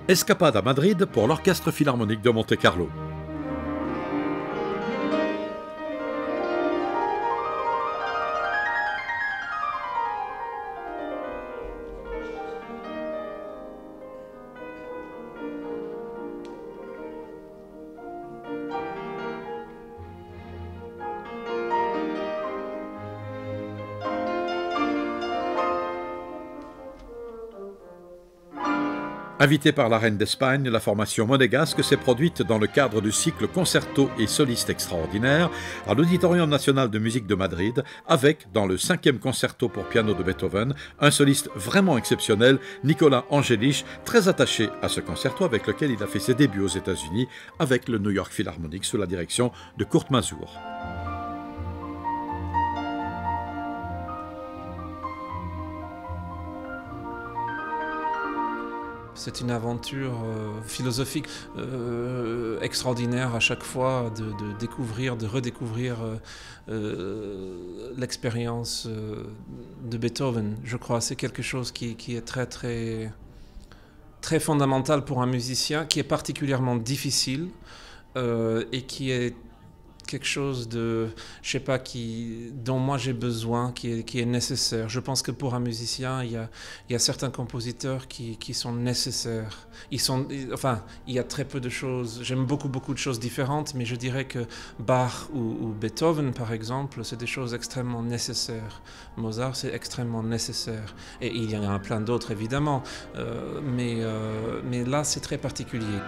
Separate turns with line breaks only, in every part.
Escapade à Madrid pour l'Orchestre Philharmonique de Monte-Carlo. Invitée par la reine d'Espagne, la formation monégasque s'est produite dans le cadre du cycle Concerto et solistes extraordinaires à l'Auditorium national de musique de Madrid, avec, dans le 5e concerto pour piano de Beethoven, un soliste vraiment exceptionnel, Nicolas Angelich, très attaché à ce concerto avec lequel il a fait ses débuts aux États-Unis avec le New York Philharmonic sous la direction de Kurt Masur.
C'est une aventure philosophique extraordinaire à chaque fois de découvrir, de redécouvrir l'expérience de Beethoven. Je crois que c'est quelque chose qui est très fondamental pour un musicien, qui est particulièrement difficile et qui est quelque chose de, je sais pas, dont moi j'ai besoin, qui est nécessaire. Je pense que pour un musicien, il y a certains compositeurs qui sont nécessaires. Il y a très peu de choses. J'aime beaucoup de choses différentes, mais je dirais que Bach ou Beethoven, par exemple, c'est des choses extrêmement nécessaires. Mozart, c'est extrêmement nécessaire. Et il y en a plein d'autres, évidemment. Mais là, c'est très particulier.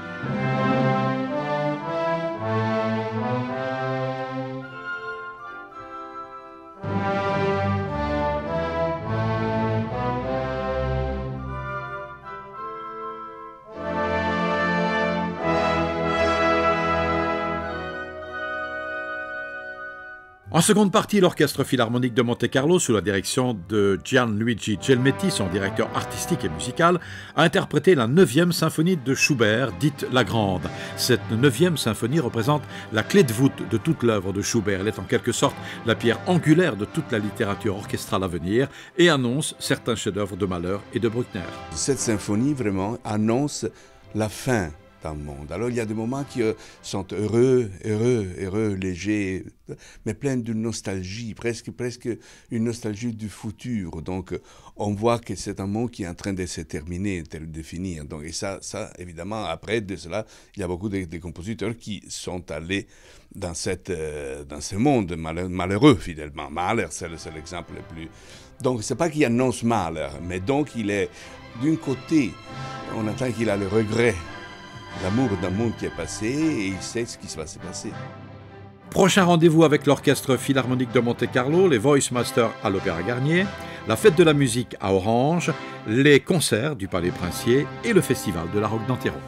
En seconde partie, l'Orchestre Philharmonique de Monte-Carlo, sous la direction de Gianluigi Gelmetti, son directeur artistique et musical, a interprété la 9e symphonie de Schubert, dite La Grande. Cette 9e symphonie représente la clé de voûte de toute l'œuvre de Schubert. Elle est en quelque sorte la pierre angulaire de toute la littérature orchestrale à venir et annonce certains chefs-d'œuvre de Mahler et de Bruckner.
Cette symphonie, vraiment, annonce la fin d'un monde. Alors il y a des moments qui sont heureux, légers, mais pleins de nostalgie, presque une nostalgie du futur. Donc on voit que c'est un monde qui est en train de se terminer, de finir. Donc, et ça, évidemment, après de cela, il y a beaucoup de compositeurs qui sont allés dans ce monde malheureux, finalement. Mahler, c'est l'exemple le plus... Donc c'est pas qu'il annonce Mahler, mais donc il est, d'un côté, on entend qu'il a le regret, l'amour d'un monde qui est passé et il sait ce qui va se passer.
Prochain rendez-vous avec l'Orchestre Philharmonique de Monte-Carlo, les Voice Masters à l'Opéra Garnier, la Fête de la musique à Orange, les concerts du Palais Princier et le Festival de la Roque d'Antero.